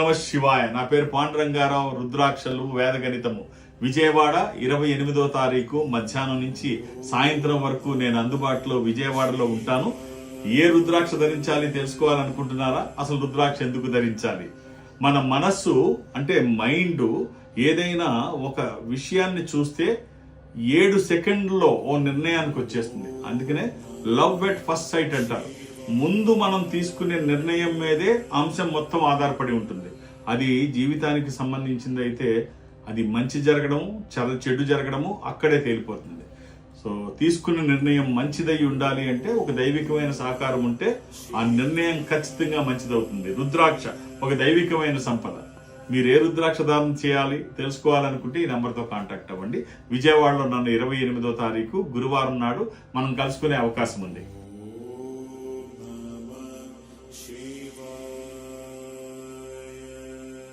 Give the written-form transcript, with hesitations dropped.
నమః శివాయ. నా పేరు పాండురంగారావు. రుద్రాక్షలు వేదగణితము విజయవాడ 28వ తారీఖు మధ్యాహ్నం నుంచి సాయంత్రం వరకు నేను అందుబాటులో విజయవాడలో ఉంటాను. ఏ రుద్రాక్ష ధరించాలి తెలుసుకోవాలనుకుంటున్నారా? అసలు రుద్రాక్ష ఎందుకు ధరించాలి? మన మనస్సు అంటే మైండ్ ఏదైనా ఒక విషయాన్ని చూస్తే 7 సెకండ్లో ఓ నిర్ణయానికి వచ్చేస్తుంది. అందుకనే లవ్ ఎట్ ఫస్ట్ సైట్ అంటారు. ముందు మనం తీసుకునే నిర్ణయం మీదే అంశం మొత్తం ఆధారపడి ఉంటుంది. అది జీవితానికి సంబంధించింది అయితే అది మంచి జరగడము చెడు జరగడము అక్కడే తేలిపోతుంది. సో తీసుకున్న నిర్ణయం మంచిదై ఉండాలి అంటే ఒక దైవికమైన సహకారం ఉంటే ఆ నిర్ణయం ఖచ్చితంగా మంచిదవుతుంది. రుద్రాక్ష ఒక దైవికమైన సంపద. మీరు ఏ రుద్రాక్ష దానం చేయాలి తెలుసుకోవాలనుకుంటే ఈ నెంబర్తో కాంటాక్ట్ అవ్వండి. విజయవాడలో నన్ను 28వ తారీఖు గురువారం నాడు మనం కలుసుకునే అవకాశం ఉంది.